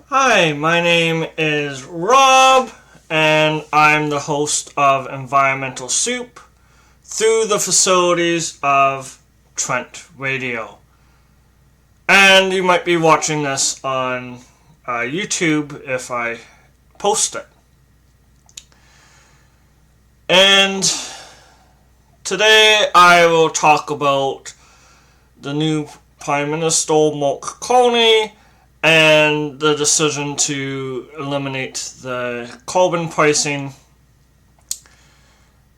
Hi, my name is Rob, and I'm the host of Environmental Soup through the facilities of Trent Radio. And you might be watching this on YouTube if I post it. And today I will talk about the new Prime Minister, Mark Carney, and the decision to eliminate the carbon pricing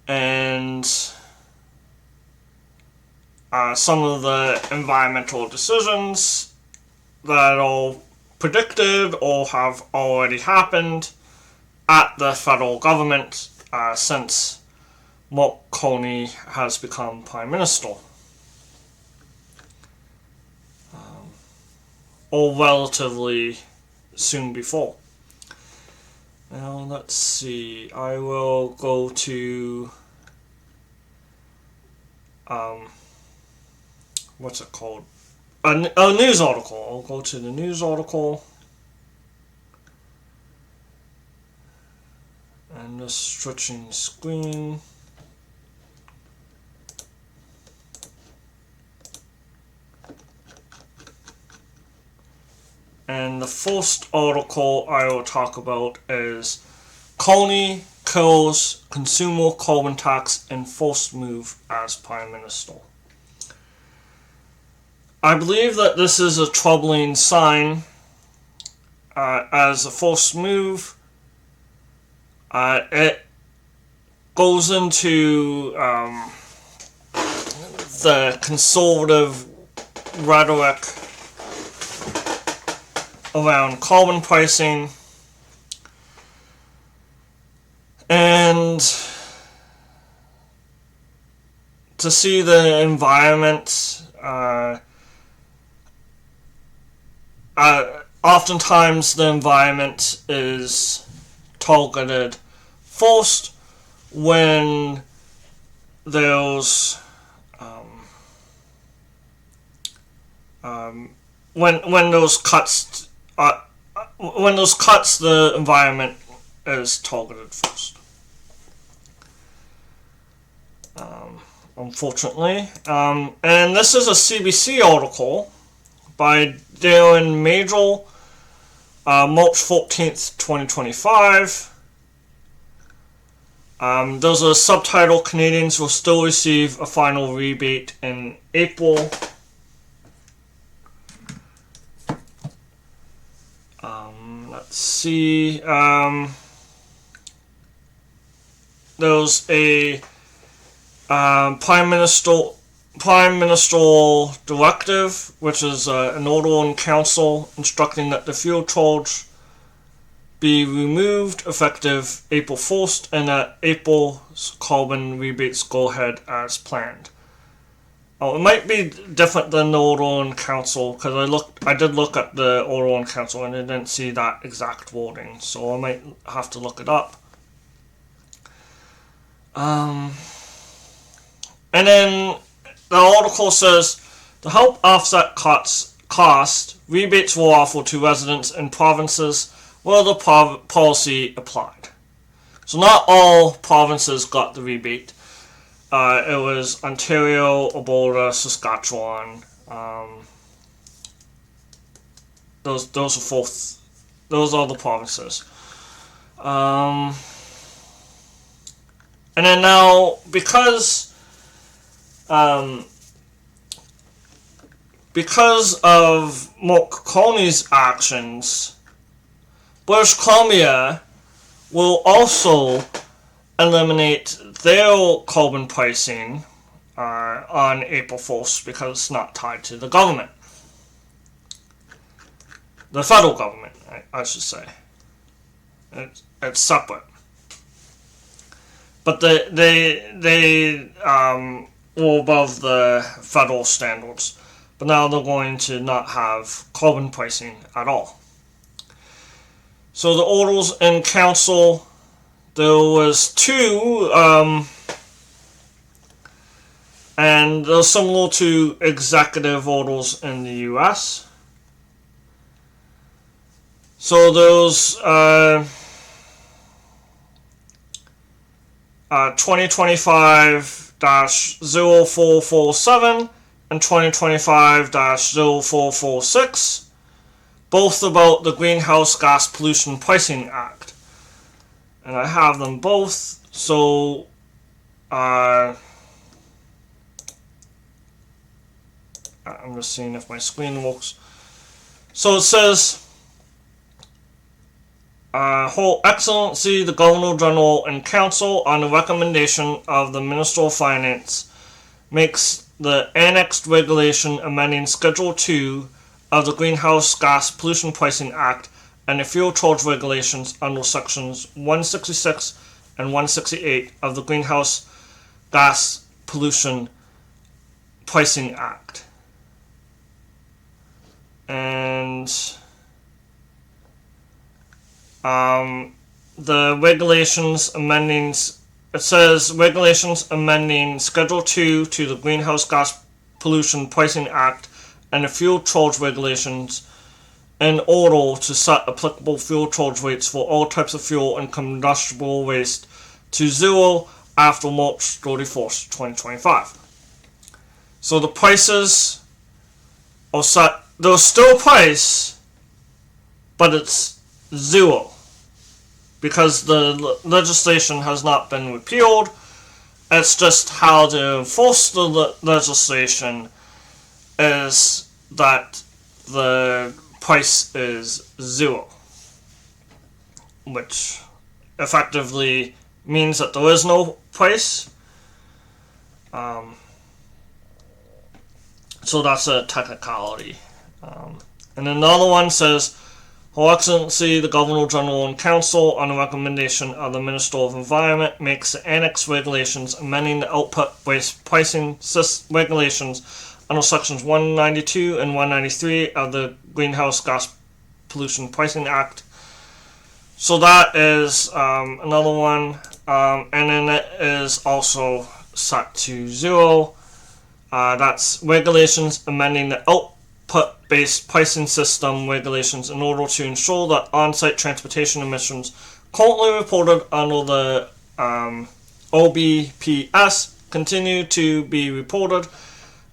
and some of the environmental decisions that are predicted or have already happened at the federal government since Mark Carney has become Prime Minister. Or relatively soon before. Now let's see, I will go to what's it called? A news article. I'll go to the news article and just switching the screen. And the first article I will talk about is Carney kills consumer carbon tax in first move as Prime Minister. I believe that this is a troubling sign as a first move. It goes into the conservative rhetoric around carbon pricing, and to see the environment oftentimes the environment is targeted first when there's when those cuts the environment is targeted first. Unfortunately. And this is a CBC article by Darren Major, March 14th, 2025. There's a subtitle, Canadians will still receive a final rebate in April. Let's see. There's a Prime Minister directive, which is an order in council instructing that the fuel charge be removed effective April 1st, and that April's carbon rebates go ahead as planned. It might be different than the order in council, because I did look at the order in council and I didn't see that exact wording, so I might have to look it up. And then the article says, to help offset cost, rebates were offered to residents in provinces where the policy applied. So not all provinces got the rebate. It was Ontario, Alberta, Saskatchewan. Those are the provinces. And then now, because of Mark Carney's actions, British Columbia will also eliminate their carbon pricing on April 1st because it's not tied to the government. The federal government, I should say. It's separate. But they were above the federal standards. But now they're going to not have carbon pricing at all. So the orders in council, there was two, and they're similar to executive orders in the US. So those 2025-0447 and 2025-0446, both about the Greenhouse Gas Pollution Pricing Act. And I have them both, so I'm just seeing if my screen works. So it says, Her Excellency the Governor General and Council, on the recommendation of the Minister of Finance, makes the annexed regulation amending Schedule 2 of the Greenhouse Gas Pollution Pricing Act and the fuel charge regulations under Sections 166 and 168 of the Greenhouse Gas Pollution Pricing Act. And the regulations amending, it says regulations amending Schedule 2 to the Greenhouse Gas Pollution Pricing Act and the fuel charge regulations in order to set applicable fuel charge rates for all types of fuel and combustible waste to zero after March 31st, 2025. So the prices are set, there's still a price, but it's zero, because the legislation has not been repealed. It's just how to enforce the legislation is that the price is zero, which effectively means that there is no price. So that's a technicality. And another one says, Her Excellency the Governor General and Council, on the recommendation of the Minister of Environment, makes the annex regulations amending the output-based pricing regulations under Sections 192 and 193 of the Greenhouse Gas Pollution Pricing Act. So that is another one, and then it is also set to zero. That's regulations amending the output-based pricing system regulations in order to ensure that on-site transportation emissions currently reported under the OBPS continue to be reported,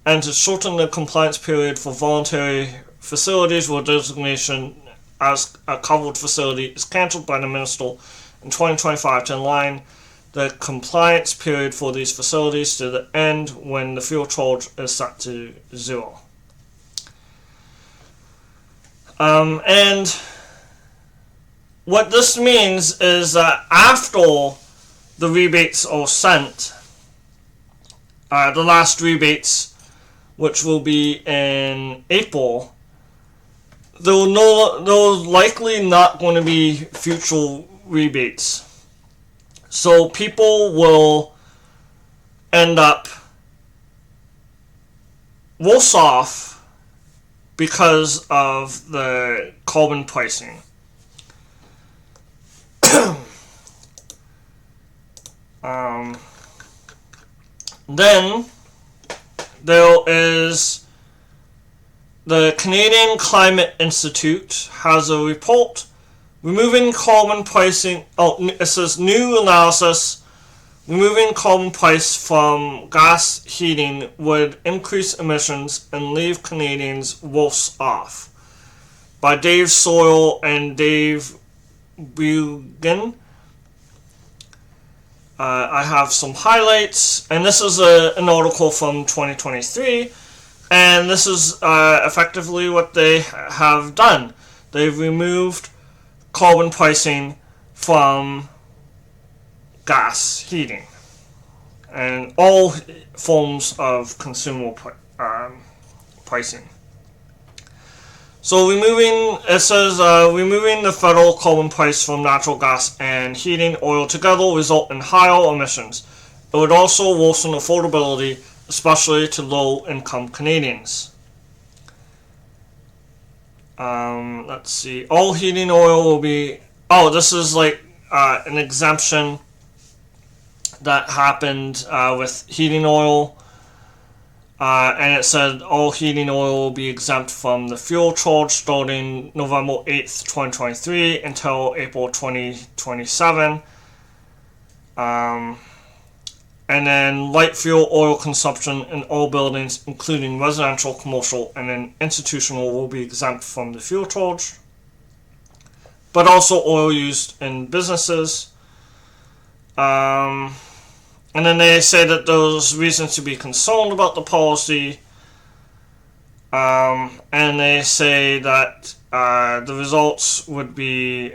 and to shorten the compliance period for voluntary facilities where designation as a covered facility is cancelled by the Minister in 2025 to align the compliance period for these facilities to the end when the fuel charge is set to zero. And what this means is that after the rebates are sent, the last rebates, which will be in April, there likely not going to be future rebates. So people will end up worse off because of the carbon pricing. Then there is the Canadian Climate Institute has a report removing carbon pricing. It says new analysis. Removing carbon price from gas heating would increase emissions and leave Canadians worse off. By Dave Sawyer and Dave Bugan. I have some highlights, and this is an article from 2023, and this is effectively what they have done. They've removed carbon pricing from gas heating and all forms of consumer pricing. So removing the federal carbon price from natural gas and heating oil together result in higher emissions. It would also worsen affordability, especially to low-income Canadians. Let's see. All heating oil will be... this is like an exemption that happened with heating oil. And it said all heating oil will be exempt from the fuel charge starting November 8th, 2023 until April 2027. And then light fuel oil consumption in all buildings, including residential, commercial, and then institutional, will be exempt from the fuel charge. But also oil used in businesses. And then they say that there's reasons to be concerned about the policy. And they say that the results would be,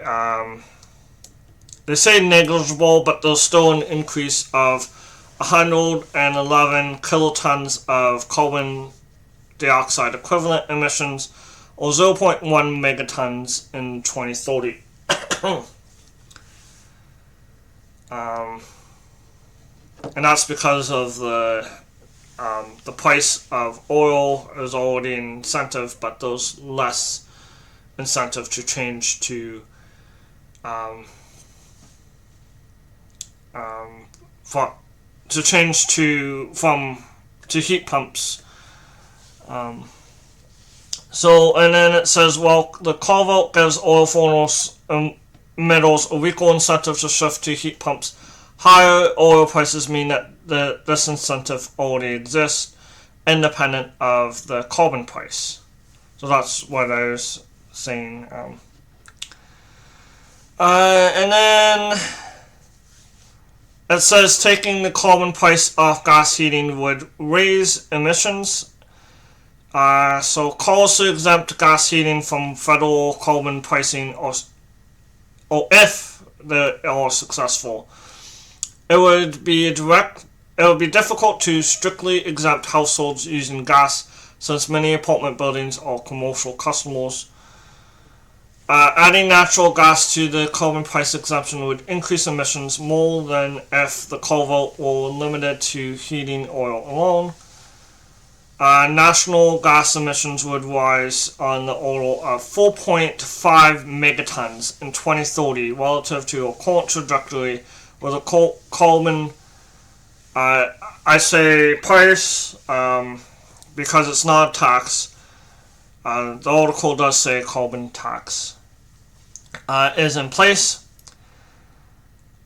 they say negligible, but there's still an increase of 111 kilotons of carbon dioxide equivalent emissions, or 0.1 megatons in 2030. And that's because of the price of oil is already an incentive, but there's less incentive to change to heat pumps. So, and then it says, well, the carve-out gives oil furnace emitters a weaker incentive to shift to heat pumps. Higher oil prices mean that this incentive already exists, independent of the carbon price. So that's what I was saying. And then it says taking the carbon price off gas heating would raise emissions. So calls to exempt gas heating from federal carbon pricing, or if they are successful. It would be difficult to strictly exempt households using gas, since many apartment buildings are commercial customers. Adding natural gas to the carbon price exemption would increase emissions more than if the carve-out were limited to heating oil alone. National gas emissions would rise on the order of 4.5 megatons in 2030 relative to a current trajectory with a carbon, I say price, because it's not a tax. The article does say carbon tax is in place.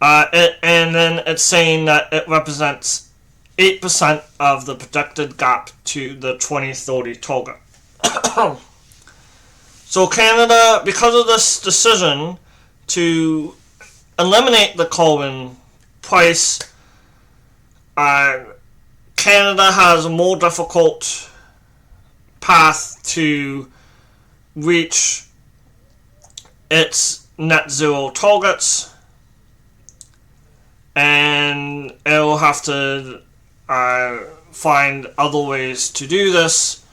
And then it's saying that it represents 8% of the projected gap to the 2030 target. So Canada, because of this decision to eliminate the carbon price, Canada has a more difficult path to reach its net zero targets, and it will have to find other ways to do this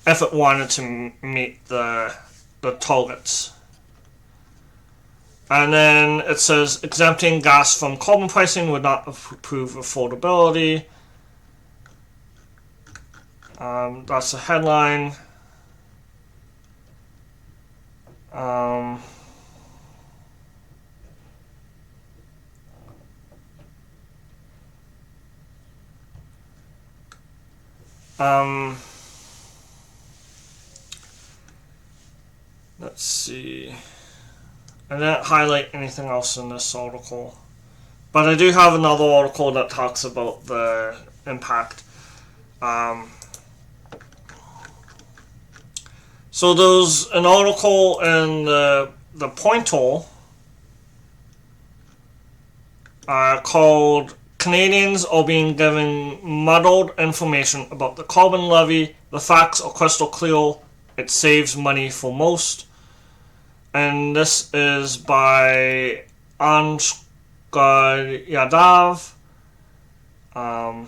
if it wanted to meet the targets. And then it says exempting gas from carbon pricing would not improve affordability. That's the headline. Let's see. I didn't highlight anything else in this article, but I do have another article that talks about the impact. So there's an article in the Pointer called "Canadians are being given muddled information about the carbon levy. The facts are crystal clear. It saves money for most." And this is by Endangered Yadav. I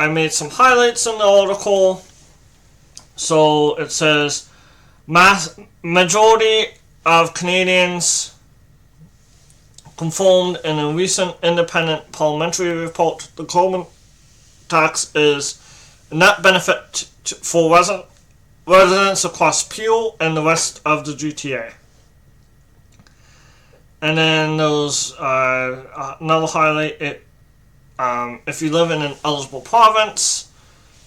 made some highlights in the article. So it says, majority of Canadians confirmed in a recent independent parliamentary report the carbon tax is a net benefit for residents across Peel and the rest of the GTA. And then there's another highlight. If you live in an eligible province,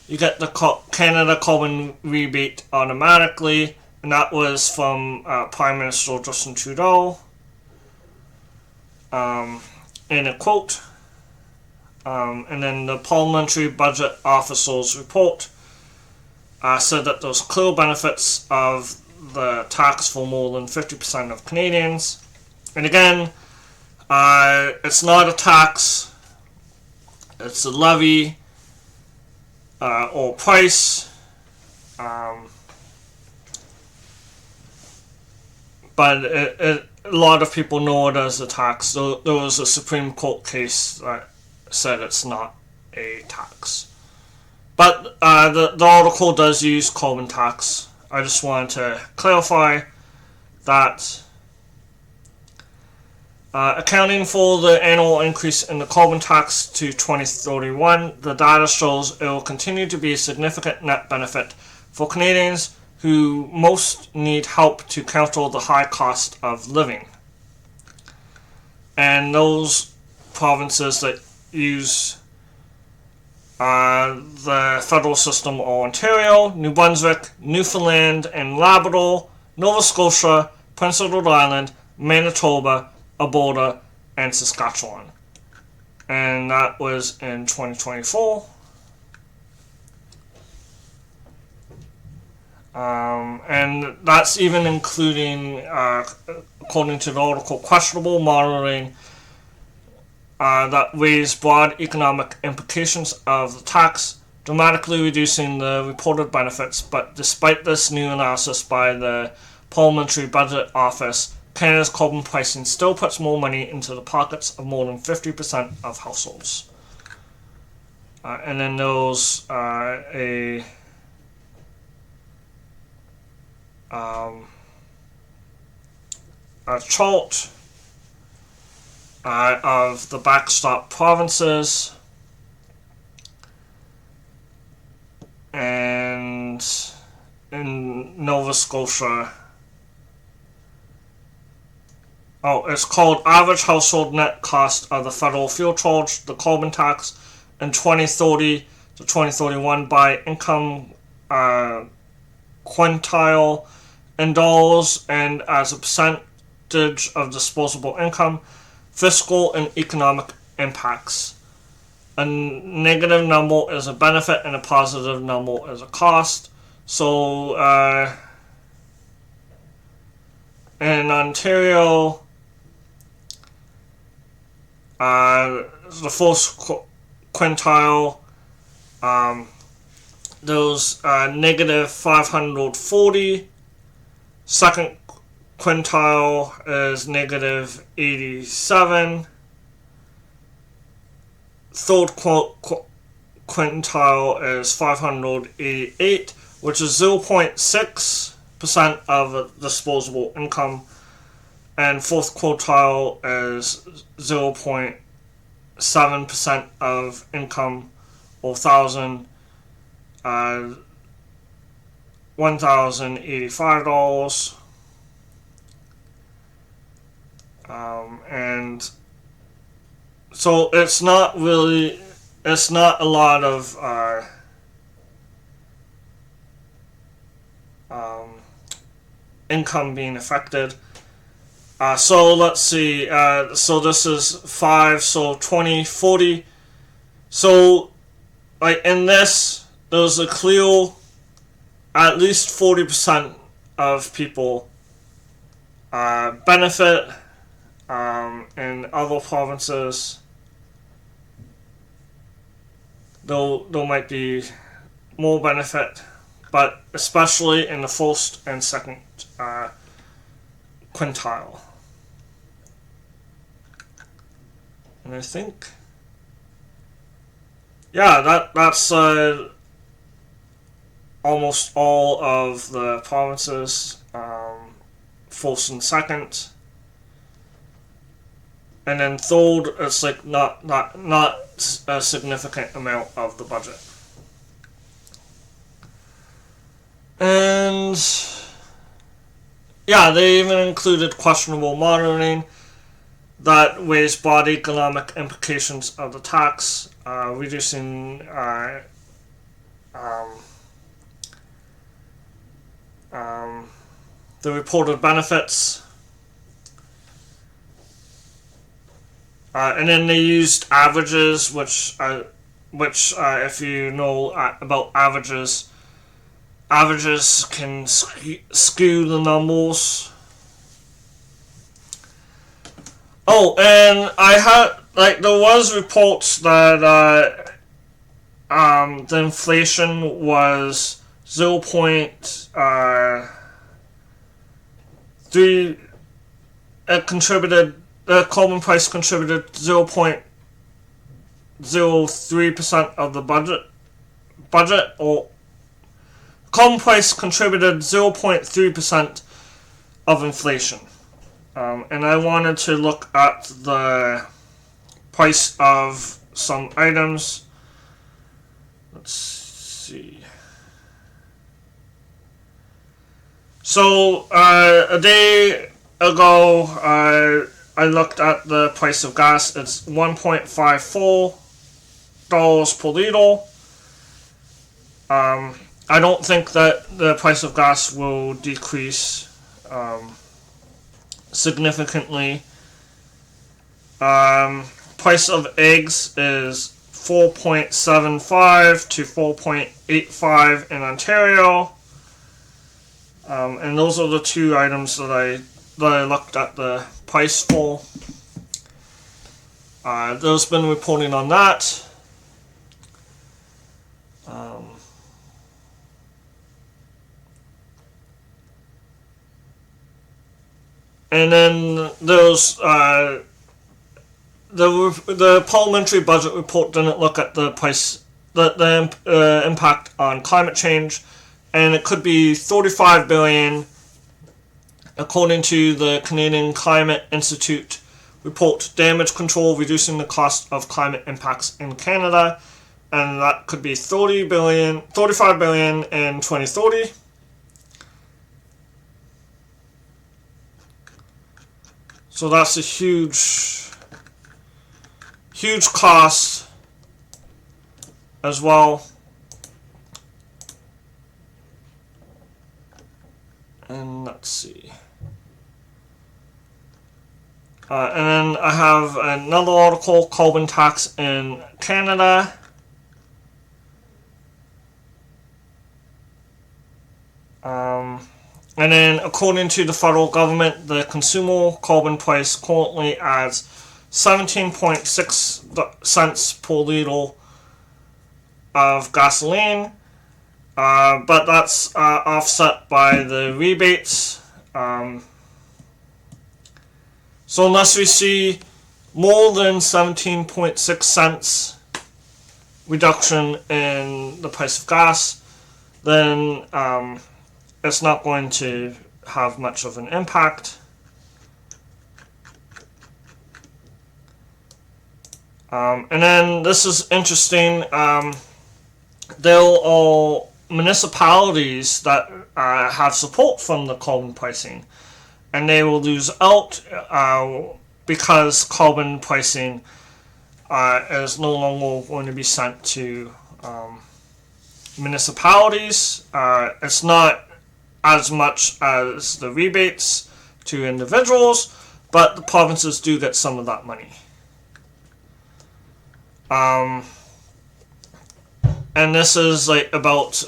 you get the Canada carbon rebate automatically, and that was from Prime Minister Justin Trudeau. In a quote, and then the Parliamentary Budget Officer's report said that there's clear benefits of the tax for more than 50% of Canadians. And again, it's not a tax, it's a levy or price. But a lot of people know it as a tax. There was a Supreme Court case that said it's not a tax. But the article does use carbon tax. I just wanted to clarify that. Accounting for the annual increase in the carbon tax to 2031, the data shows it will continue to be a significant net benefit for Canadians who most need help to counter the high cost of living. And those provinces that use the federal system are Ontario, New Brunswick, Newfoundland and Labrador, Nova Scotia, Prince Edward Island, Manitoba, Alberta, and Saskatchewan. And that was in 2024. And that's even including, according to the article, questionable monitoring that weighs broad economic implications of the tax, dramatically reducing the reported benefits. But despite this new analysis by the Parliamentary Budget Office, Canada's carbon pricing still puts more money into the pockets of more than 50% of households. And then there's a chart of the backstop provinces, and in Nova Scotia, it's called Average Household Net Cost of the Federal Fuel Charge, the Carbon Tax, in 2030 to 2031 by income quintile in dollars and as a percentage of disposable income, fiscal and economic impacts. A negative number is a benefit and a positive number is a cost. So in Ontario, the first quintile, there's negative 540. Second quintile is negative 87. Third quintile is 588, which is 0.6% of disposable income. And fourth quintile is 0.7% of income, or $1,085. And so it's not a lot of income being affected. So let's see, so this is 5, so 20, 40. So like in this, there's a clear, at least 40% of people benefit. In other provinces, there might be more benefit, but especially in the first and second quintile. And I think, yeah, that's almost all of the provinces, first and second. And then third, it's like not a significant amount of the budget. And yeah, they even included questionable monitoring. that weighs broad economic implications of the tax, reducing the reported benefits. And then they used averages, which if you know about averages can skew the numbers. Oh, and I had, there was reports that the inflation was 0.3. It contributed. The carbon price contributed 0.03% of the budget, or carbon price contributed 0.3% of inflation. And I wanted to look at the price of some items. Let's see. So a day ago, I looked at the price of gas. It's $1.54 per liter. I don't think that the price of gas will decrease significantly. Price of eggs is $4.75 to $4.85 in Ontario. And those are the two items that I looked at the price for. There's been reporting on that. And then there's the parliamentary budget report didn't look at the price, the impact on climate change, and it could be $35 billion. According to the Canadian Climate Institute report, Damage Control Reducing the Cost of Climate Impacts in Canada, and that could be $35 billion in 2030. So that's a huge cost as well. And let's see. And then I have another article, carbon tax in Canada. And then according to the federal government, the consumer carbon price currently at 17.6 cents per liter of gasoline. But that's offset by the rebates. So unless we see more than 17.6 cents reduction in the price of gas, then it's not going to have much of an impact. And then this is interesting. There are municipalities that have support from the carbon pricing, and they will lose out because carbon pricing is no longer going to be sent to municipalities. It's not as much as the rebates to individuals, but the provinces do get some of that money. And this is about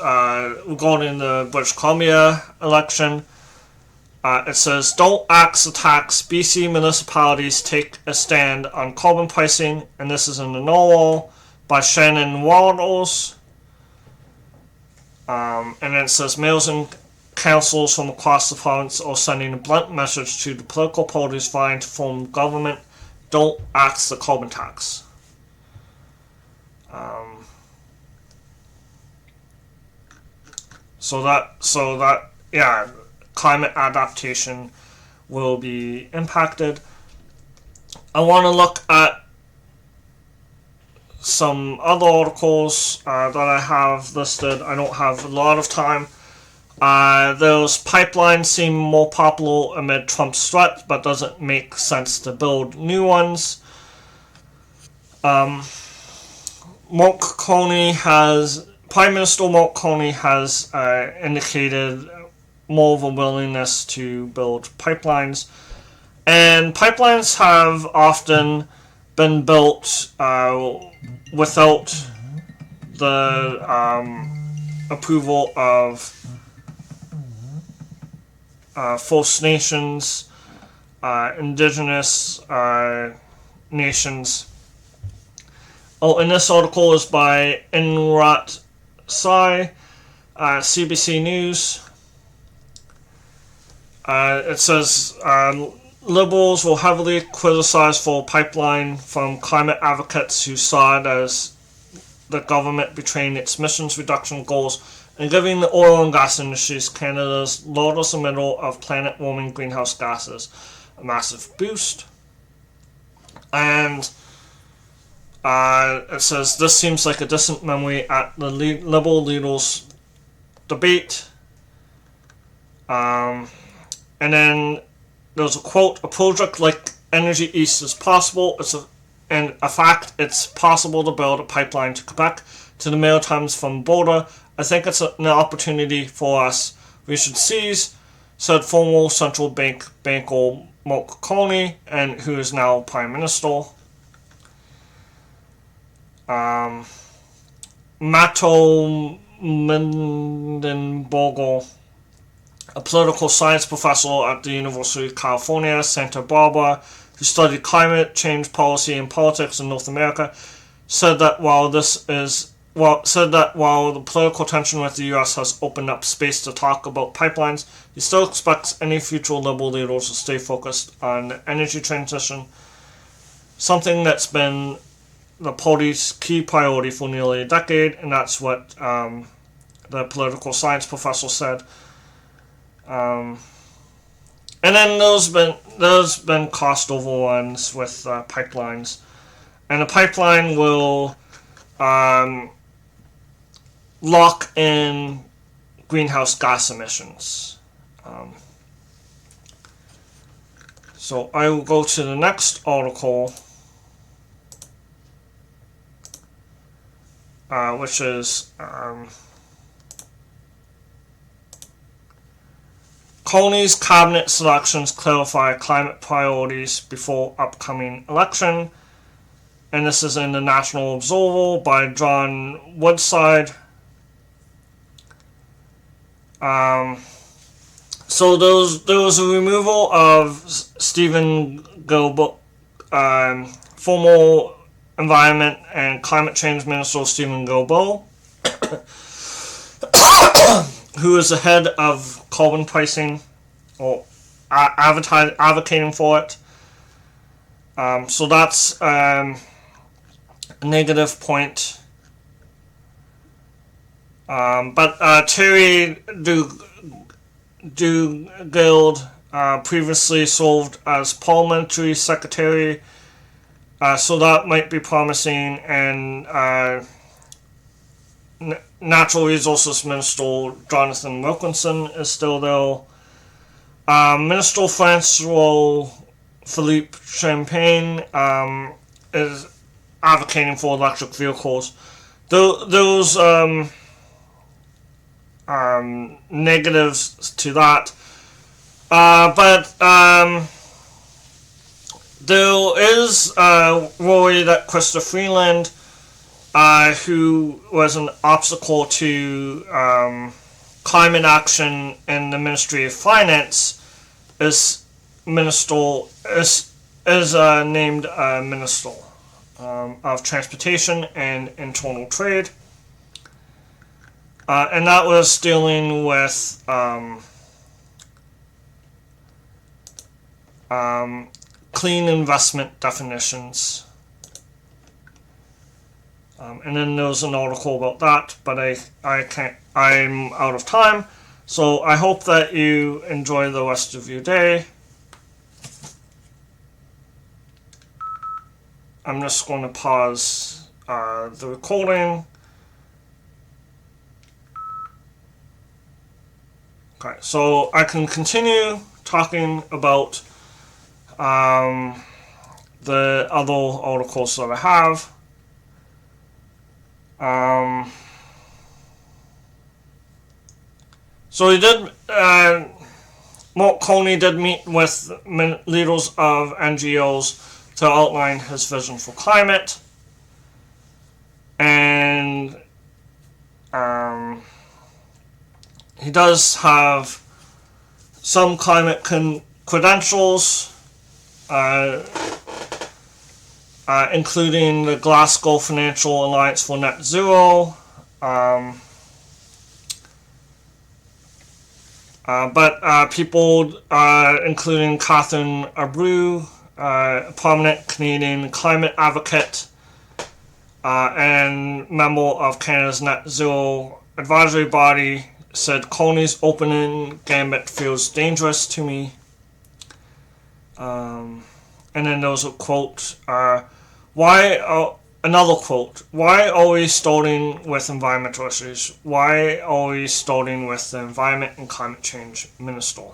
regarding the British Columbia election. It says, don't axe the tax. BC municipalities take a stand on carbon pricing. And this is in the Norway by Shannon Waters. And then it says, mayors and councils from across the province are sending a blunt message to the political parties vying to form government. Don't axe the carbon tax. So that climate adaptation will be impacted. I want to look at some other articles that I have listed. I don't have a lot of time. Those pipelines seem more popular amid Trump's threat, but doesn't make sense to build new ones. Prime Minister Mark Carney has indicated more of a willingness to build pipelines. And pipelines have often been built without the approval of First Nations, indigenous nations. And this article is by Inrat Sai, CBC News. It says Liberals will heavily criticize for pipeline from climate advocates who saw it as the government betraying its emissions reduction goals and giving the oil and gas industries Canada's largest emitter of planet-warming greenhouse gases a massive boost. And it says this seems like a distant memory at the Liberal leaders' debate. And then there's a quote, "A project like Energy East is possible. In fact, it's possible to build a pipeline to Quebec, to the Maritimes from border. I think it's an opportunity for us we should seize," said former central banker Mark Carney, and who is now Prime Minister. Matto Mindenberger, a political science professor at the University of California, Santa Barbara, who studied climate change policy and politics in North America, said that while the political tension with the U.S. has opened up space to talk about pipelines, he still expects any future Liberal leaders to stay focused on the energy transition, something that's been the party's key priority for nearly a decade, and that's what the political science professor said. And then there's been cost overruns with pipelines, and a pipeline will lock in greenhouse gas emissions. So I will go to the next article, which is Carney's cabinet selections clarify climate priorities before upcoming election. And this is in the National Observer by John Woodside. So there was a removal of Stephen Guilbeault, former Environment and Climate Change Minister Stephen Guilbeault, who is the head of carbon pricing, or advocating for it. So that's a negative point. But Terry Duguid previously served as parliamentary secretary, so that might be promising, and Natural Resources Minister Jonathan Wilkinson is still there. Minister Francois Philippe Champagne is advocating for electric vehicles. Those negatives to that, but there is worry that Chrysler Freeland, who was an obstacle to climate action in the Ministry of Finance, is named Minister of Transportation and Internal Trade. And that was dealing with clean investment definitions. And then there was an article about that, but I'm out of time. So I hope that you enjoy the rest of your day. I'm just going to pause the recording. Okay, so I can continue talking about the other articles that I have. So he did. Mark Carney did meet with leaders of NGOs to outline his vision for climate, and he does have some climate credentials, including the Glasgow Financial Alliance for Net Zero. But people, including Catherine Abreu, a prominent Canadian climate advocate and member of Canada's Net Zero Advisory Body, said Carney's opening gambit feels dangerous to me. And then there was a quote, another quote, why are we starting with environmental issues? Why are we starting with the Environment and Climate Change Minister?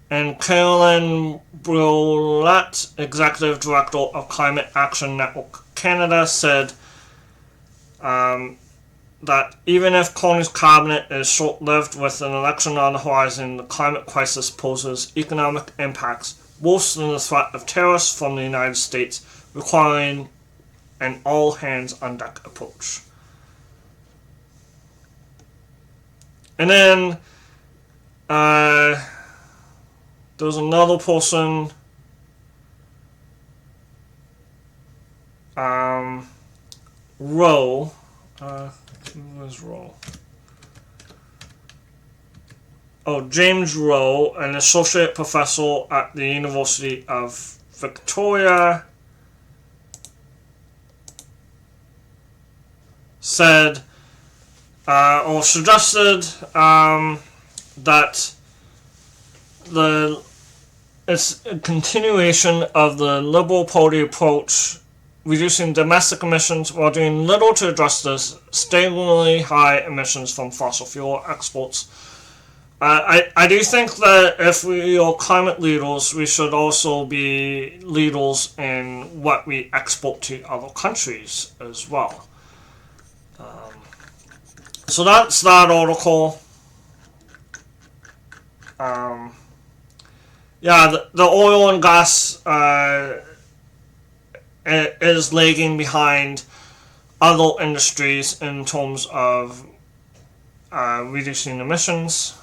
And Caroline Brulette, Executive Director of Climate Action Network Canada, said that even if Carney's cabinet is short-lived with an election on the horizon, the climate crisis poses economic impacts worse than the threat of tariffs from the United States, requiring an all-hands-on-deck approach. And then there's another person, Rowe. Where's Rowe? Oh, James Rowe, an associate professor at the University of Victoria, said or suggested that it's a continuation of the Liberal Party approach, reducing domestic emissions while doing little to address the staggeringly high emissions from fossil fuel exports. I do think that if we are climate leaders, we should also be leaders in what we export to other countries as well. So that's that article. The oil and gas is lagging behind other industries in terms of reducing emissions.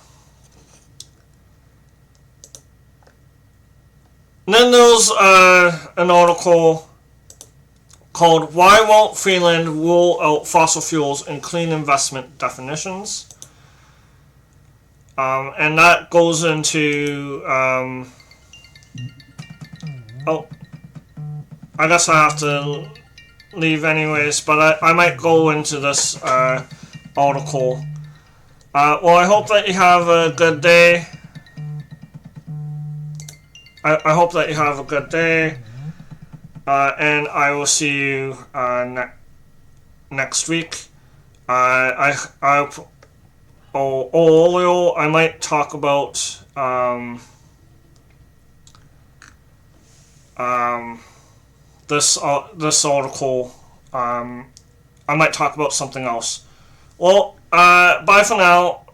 And then there's an article called "Why Won't Finland Rule Out Fossil Fuels in Clean Investment Definitions?" And that goes into I guess I have to leave anyways, but I might go into this article. Well, I hope that you have a good day. I hope that you have a good day, and I will see you next week. Earlier I might talk about this article. I might talk about something else. Well, bye for now.